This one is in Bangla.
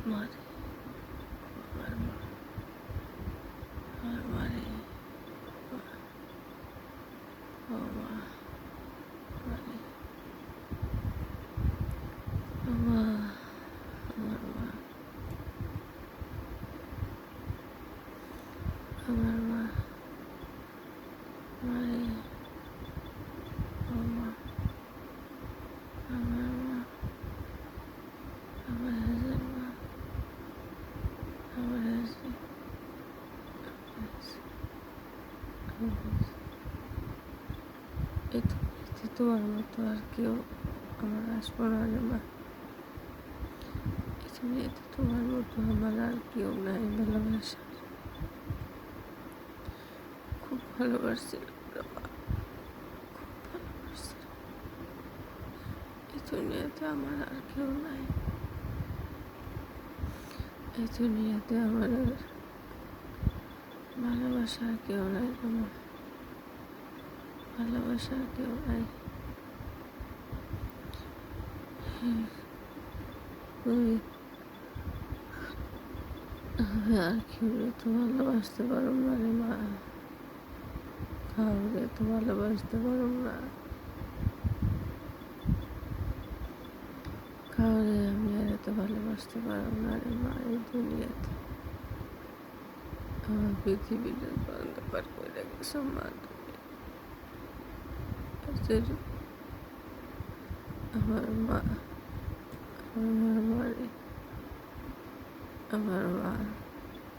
মারে, আমার মা, আমার মারে, ও মা, মারে, ও মা, আমার মা, আমার মা, মারে, ও মা, আমার মা, আমার হাজার মা, আমার হাজার, এই তোমার মতো আর কেউ আমার আসবো না রে মা। এই দুনিয়াতে তোমার মতো আমার আর কেউ নাই ভালোবাসা। খুব ভালোবাসছিলাম রে মা, খুব ভালোবাসছিলাম। এই দুনিয়াতে আমার আর কেউ নাই। এই দুনিয়াতে আমার আর ভালোবাসার কেউ নাই রে মা, ভালোবাসার কেউ নাই। তুমি আমি আর কেউ তো ভালোবাসতে পারব না রে মা, কাউকে তো ভালোবাসতে পারব না, কাউকে আমি আর এত ভালোবাসতে পারব না রে মা। এই দুনিয়াতে আমার পৃথিবীটা অন্ধকার করে গেছো মা তুমি। আমার মা, আমার মারে, আমার মা।